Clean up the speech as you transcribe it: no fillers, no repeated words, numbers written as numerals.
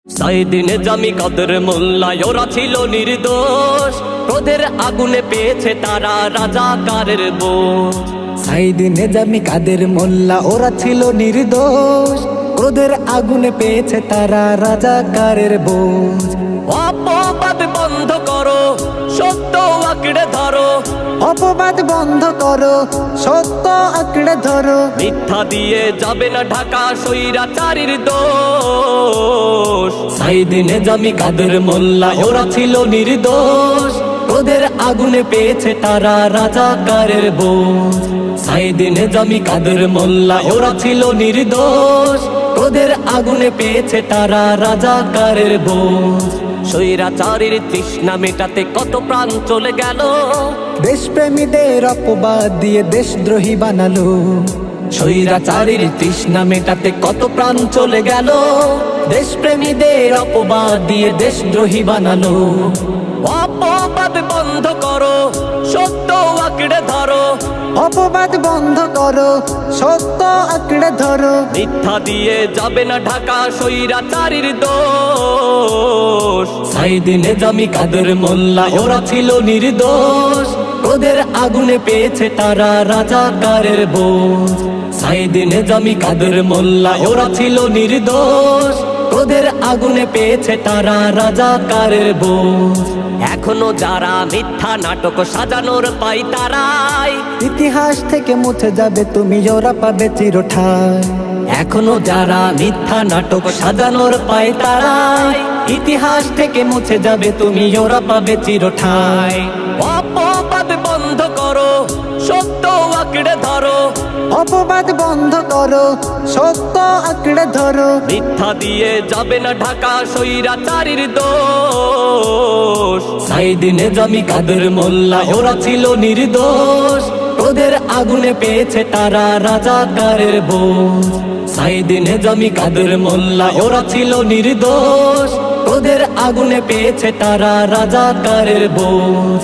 সাইদিন জামি কাদের মোল্লা ওরা ছিল নির্দোষ, ক্রোধের আগুনে পেয়েছে তারা রাজাকারের বোঝ। সাইদিন জামি কাদের মোল্লা ওরা ছিল নির্দোষ, ক্রোধের আগুনে পেয়েছে তারা রাজাকারের বোঝ। অপবাদ বন্ধ করো, সত্য আঁকড়ে ধরো, অপবাদ বন্ধ করো, সত্য আঁকড়ে ধরো। মিথ্যা দিয়ে যাবে না ঢাকা স্বৈরাচারীর দোষ। সাইদিন জামি কাদের মোল্লা ওরা ছিল নির্দোষ, ক্রোধের আগুনে পেয়েছে তারা রাজাকারের বোঝ। সাইদিন জামি কাদের মোল্লা ওরা ছিল নির্দোষ, ক্রোধের আগুনে পেয়েছে তারা রাজাকারের বোঝ। স্বৈরাচারীর তৃষ্ণা মেটাতে কত প্রাণ চলে গেল, দেশপ্রেমীদের অপবাদ দিয়ে দেশদ্রোহী বানালো। স্বৈরাচারীর তৃষ্ণা মেটাতে কত প্রাণ চলে গেল, দেশপ্রেমীদের অপবাদ দিয়ে দেশদ্রোহী বানালো। অপবাদ বন্ধ করো, সত্য আঁকড়ে ধরো, অপবাদ বন্ধ করো, সত্য আঁকড়ে ধরো। মিথ্যা দিয়ে যাবে না ঢাকা স্বৈরাচারীর দোষ। সাইদিন জামি কাদের মোল্লা ওরা ছিল নির্দোষ, ক্রোধের আগুনে পেয়েছে তারা রাজাকারের বোঝ। সাইদিন জামি কাদের মোল্লা ওরা ছিল নির্দোষ, ক্রোধের আগুনে পেয়েছে তারা রাজাকারের বোঝ। এখনো যারা মিথ্যা নাটক সাজানোর পাই তারাই, ইতিহাস থেকে মুছে যাবে তুমি, ওরা পাবে চিরঠায়। এখনো যারা মিথ্যা নাটক সাজানোর পাই তারাই, ইতিহাস থেকে মুছে যাবে তুমি, ওরা পাবে চিরঠায়। অপবাদ বন্ধ করো, সত্য আঁকড়ে ধরো, অপবাদ বন্ধ করো, সত্য আঁকড়ে ধরো। মিথ্যা দিয়ে যাবে না ঢাকা স্বৈরাচারীর দোষ। সাইদিন জামি কাদের মোল্লা ওরা ছিল নির্দোষ, ক্রোধের আগুনে পেয়েছে তারা রাজাকারের বোঝ। সাইদিন জামি কাদের মোল্লা ওরা ছিল নির্দোষ, ক্রোধের আগুনে পেয়েছে তারা রাজাকারের বোঝ।